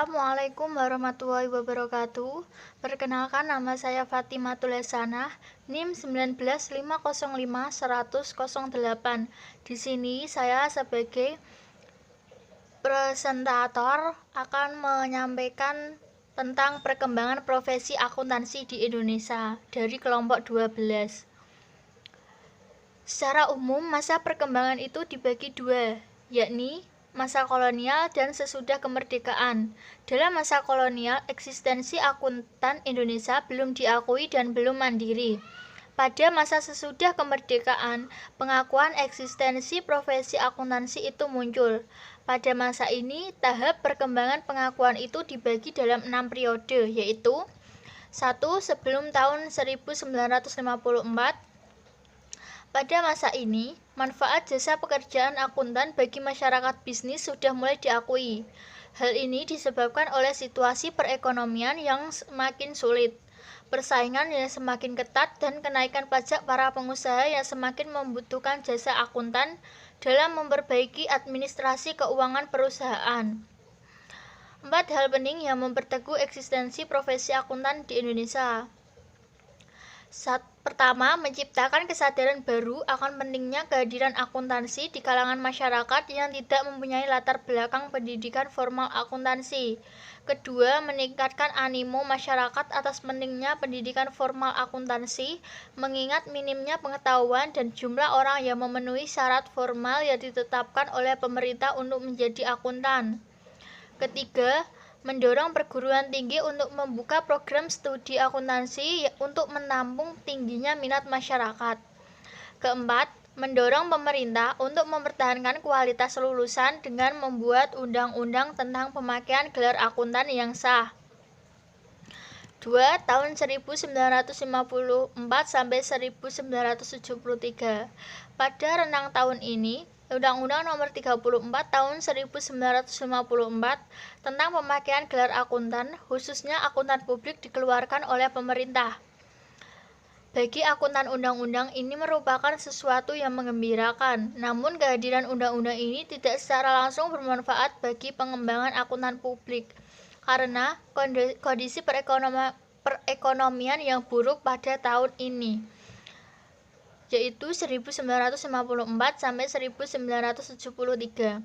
Assalamualaikum warahmatullahi wabarakatuh. Perkenalkan, nama saya Fatimatul Hasanah, NIM 195051008. Di sini saya sebagai presentator akan menyampaikan tentang perkembangan profesi akuntansi di Indonesia dari kelompok 12. Secara umum, masa perkembangan itu dibagi dua, yakni masa kolonial dan sesudah kemerdekaan. Dalam masa kolonial, eksistensi akuntan Indonesia belum diakui dan belum mandiri. Pada masa sesudah kemerdekaan, pengakuan eksistensi profesi akuntansi itu muncul. Pada masa ini, tahap perkembangan pengakuan itu dibagi dalam 6 periode, yaitu 1. Sebelum tahun 1954. Pada masa ini, manfaat jasa pekerjaan akuntan bagi masyarakat bisnis sudah mulai diakui. Hal ini disebabkan oleh situasi perekonomian yang semakin sulit, persaingan yang semakin ketat, dan kenaikan pajak para pengusaha yang semakin membutuhkan jasa akuntan dalam memperbaiki administrasi keuangan perusahaan. 4 hal penting yang memperteguh eksistensi profesi akuntan di Indonesia. Pertama, menciptakan kesadaran baru akan pentingnya kehadiran akuntansi di kalangan masyarakat yang tidak mempunyai latar belakang pendidikan formal akuntansi. Kedua, meningkatkan animo masyarakat atas pentingnya pendidikan formal akuntansi, mengingat minimnya pengetahuan dan jumlah orang yang memenuhi syarat formal yang ditetapkan oleh pemerintah untuk menjadi akuntan. Ketiga, mendorong perguruan tinggi untuk membuka program studi akuntansi untuk menampung tingginya minat masyarakat. Keempat, mendorong pemerintah untuk mempertahankan kualitas lulusan dengan membuat undang-undang tentang pemakaian gelar akuntan yang sah. 2. Tahun 1954 sampai 1973. Pada rentang tahun ini, Undang-Undang Nomor 34 Tahun 1954 tentang pemakaian gelar akuntan, khususnya akuntan publik, dikeluarkan oleh pemerintah. Bagi akuntan, undang-undang ini merupakan sesuatu yang menggembirakan. Namun kehadiran undang-undang ini tidak secara langsung bermanfaat bagi pengembangan akuntan publik karena kondisi perekonomian yang buruk pada tahun ini, yaitu 1954 sampai 1973.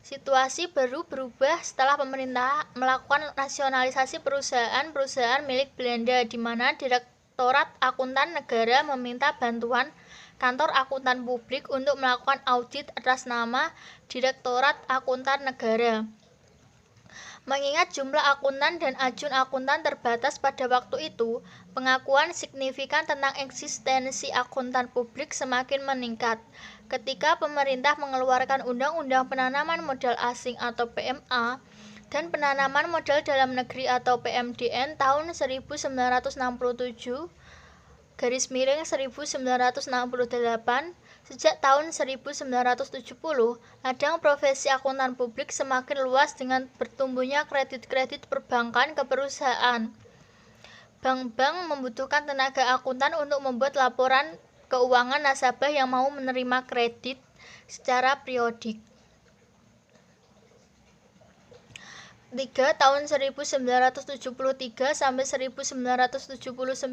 Situasi baru berubah setelah pemerintah melakukan nasionalisasi perusahaan-perusahaan milik Belanda, di mana Direktorat Akuntan Negara meminta bantuan Kantor Akuntan Publik untuk melakukan audit atas nama Direktorat Akuntan Negara. Mengingat jumlah akuntan dan ajun akuntan terbatas pada waktu itu, pengakuan signifikan tentang eksistensi akuntan publik semakin meningkat. Ketika pemerintah mengeluarkan Undang-Undang Penanaman Modal Asing atau PMA dan Penanaman Modal Dalam Negeri atau PMDN tahun 1967-1968, sejak tahun 1970, ladang profesi akuntan publik semakin luas dengan bertumbuhnya kredit-kredit perbankan ke perusahaan. Bank-bank membutuhkan tenaga akuntan untuk membuat laporan keuangan nasabah yang mau menerima kredit secara periodik. 3. Tahun 1973 sampai 1979.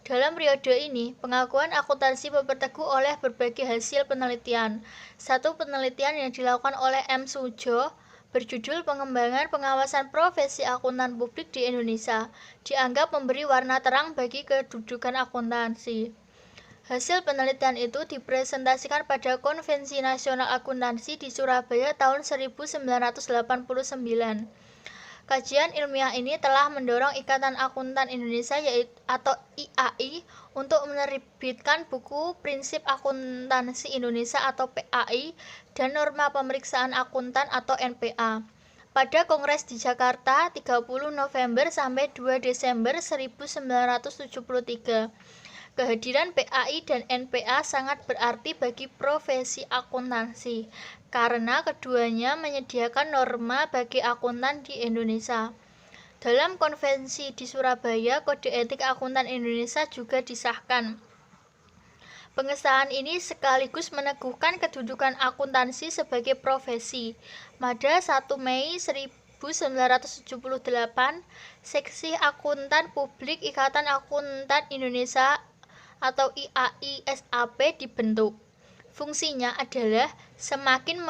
Dalam periode ini, pengakuan akuntansi diperteguh oleh berbagai hasil penelitian. Satu penelitian yang dilakukan oleh M. Sujo berjudul Pengembangan Pengawasan Profesi Akuntan Publik di Indonesia dianggap memberi warna terang bagi kedudukan akuntansi. Hasil penelitian itu dipresentasikan pada Konvensi Nasional Akuntansi di Surabaya tahun 1989. Kajian ilmiah ini telah mendorong Ikatan Akuntan Indonesia atau IAI untuk menerbitkan buku Prinsip Akuntansi Indonesia atau PAI dan Norma Pemeriksaan Akuntan atau NPA. Pada Kongres di Jakarta 30 November sampai 2 Desember 1973. Kehadiran PAI dan NPA sangat berarti bagi profesi akuntansi, karena keduanya menyediakan norma bagi akuntan di Indonesia. Dalam konvensi di Surabaya, Kode Etik Akuntan Indonesia juga disahkan. Pengesahan ini sekaligus meneguhkan kedudukan akuntansi sebagai profesi. Pada 1 Mei 1978, Seksi Akuntan Publik Ikatan Akuntan Indonesia atau IAI-SAP dibentuk. Fungsinya adalah semakin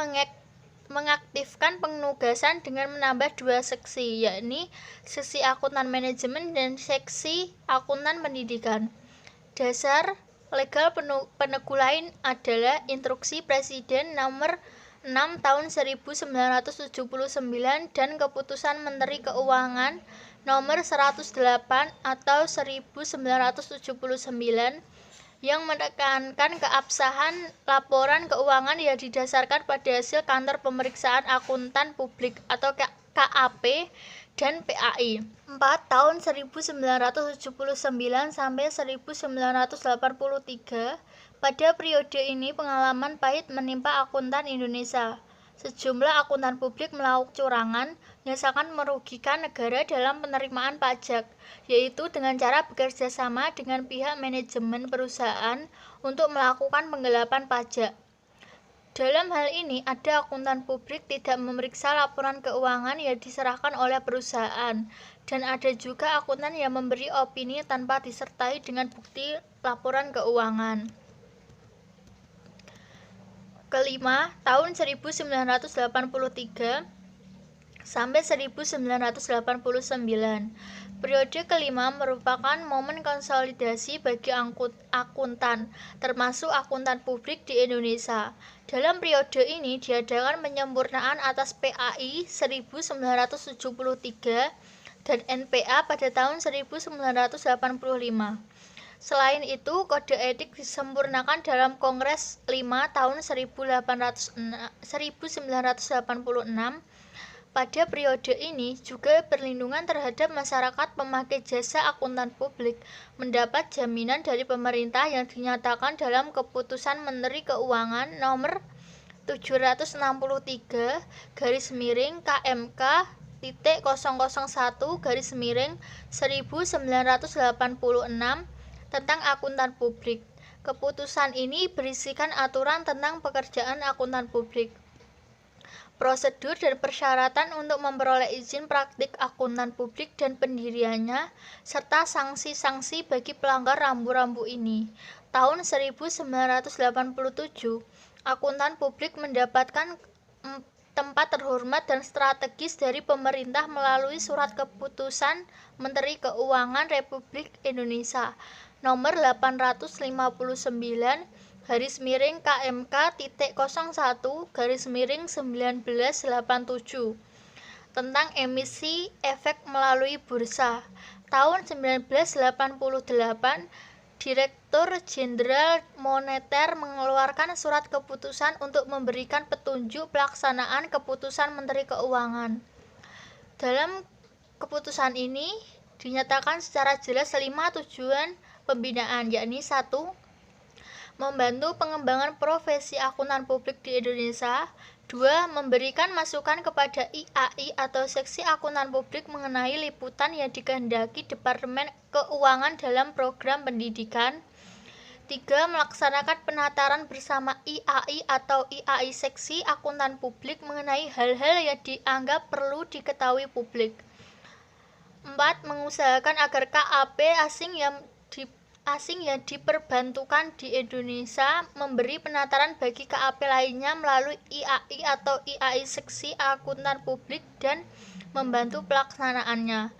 mengaktifkan penugasan dengan menambah dua seksi, yakni Seksi Akuntan Manajemen dan Seksi Akuntan Pendidikan. Dasar legal penegu lain adalah Instruksi Presiden Nomor 6 Tahun 1979 dan Keputusan Menteri Keuangan Nomor 108 atau 1979 yang menekankan keabsahan laporan keuangan yang didasarkan pada hasil Kantor Pemeriksaan Akuntan Publik atau KAP dan PAI. 4 tahun 1979 sampai 1983. Pada periode ini pengalaman pahit menimpa akuntan Indonesia. Sejumlah akuntan publik melakukan curangan yang sangat merugikan negara dalam penerimaan pajak, yaitu dengan cara bekerja sama dengan pihak manajemen perusahaan untuk melakukan penggelapan pajak. Dalam hal ini, ada akuntan publik tidak memeriksa laporan keuangan yang diserahkan oleh perusahaan, dan ada juga akuntan yang memberi opini tanpa disertai dengan bukti laporan keuangan. Kelima, tahun 1983 sampai 1989. Periode kelima merupakan momen konsolidasi bagi akuntan, termasuk akuntan publik di Indonesia. Dalam periode ini diadakan penyempurnaan atas PAI 1973 dan NPA pada tahun 1985. Selain itu, kode etik disempurnakan dalam Kongres 5 tahun 1986. Pada periode ini juga perlindungan terhadap masyarakat pemakai jasa akuntan publik mendapat jaminan dari pemerintah yang dinyatakan dalam Keputusan Menteri Keuangan Nomor 733-KMK.001-1986 tentang akuntan publik. Keputusan ini berisikan aturan tentang pekerjaan akuntan publik, prosedur dan persyaratan untuk memperoleh izin praktik akuntan publik dan pendiriannya, serta sanksi-sanksi bagi pelanggar rambu-rambu ini. Tahun 1987, akuntan publik mendapatkan tempat terhormat dan strategis dari pemerintah melalui Surat Keputusan Menteri Keuangan Republik Indonesia Nomor 859-KMK.01-1987 tentang emisi efek melalui bursa. Tahun 1988, Direktur Jenderal Moneter mengeluarkan surat keputusan untuk memberikan petunjuk pelaksanaan keputusan Menteri Keuangan. Dalam keputusan ini dinyatakan secara jelas 5 tujuan pembinaan, yakni 1. Membantu pengembangan profesi akuntan publik di Indonesia. 2. Memberikan masukan kepada IAI atau Seksi Akuntan Publik mengenai liputan yang dikehendaki Departemen Keuangan dalam program pendidikan. 3. Melaksanakan penataran bersama IAI atau IAI Seksi Akuntan Publik mengenai hal-hal yang dianggap perlu diketahui publik. 4. Mengusahakan agar KAP asing yang diperbantukan di Indonesia memberi penataran bagi KAP lainnya melalui IAI atau IAI Seksi Akuntan Publik dan membantu pelaksanaannya.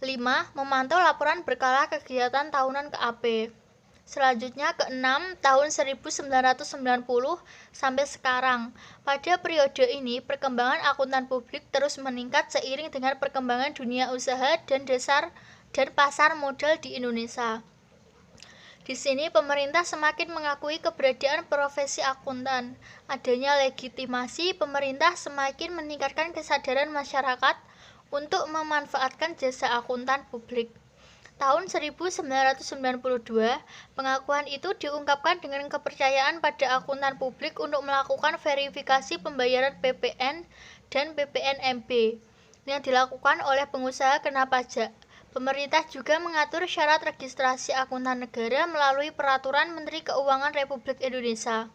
5. Memantau laporan berkala kegiatan tahunan KAP. Selanjutnya ke-6, tahun 1990 sampai sekarang. Pada periode ini, perkembangan akuntan publik terus meningkat seiring dengan perkembangan dunia usaha dan pasar modal di Indonesia. Di sini pemerintah semakin mengakui keberadaan profesi akuntan. Adanya legitimasi, pemerintah semakin meningkatkan kesadaran masyarakat untuk memanfaatkan jasa akuntan publik. Tahun 1992, pengakuan itu diungkapkan dengan kepercayaan pada akuntan publik untuk melakukan verifikasi pembayaran PPN dan PPNBM yang dilakukan oleh pengusaha kena pajak. Pemerintah juga mengatur syarat registrasi akuntan negara melalui Peraturan Menteri Keuangan Republik Indonesia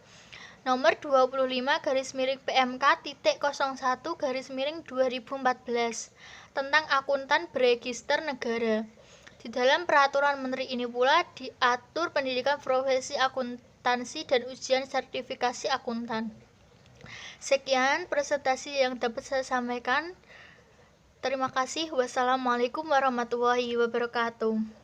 nomor 25/PMK.01/2014 tentang akuntan beregister negara. Di dalam peraturan menteri ini pula diatur pendidikan profesi akuntansi dan ujian sertifikasi akuntan. Sekian presentasi yang dapat saya sampaikan. Terima kasih. Wassalamualaikum warahmatullahi wabarakatuh.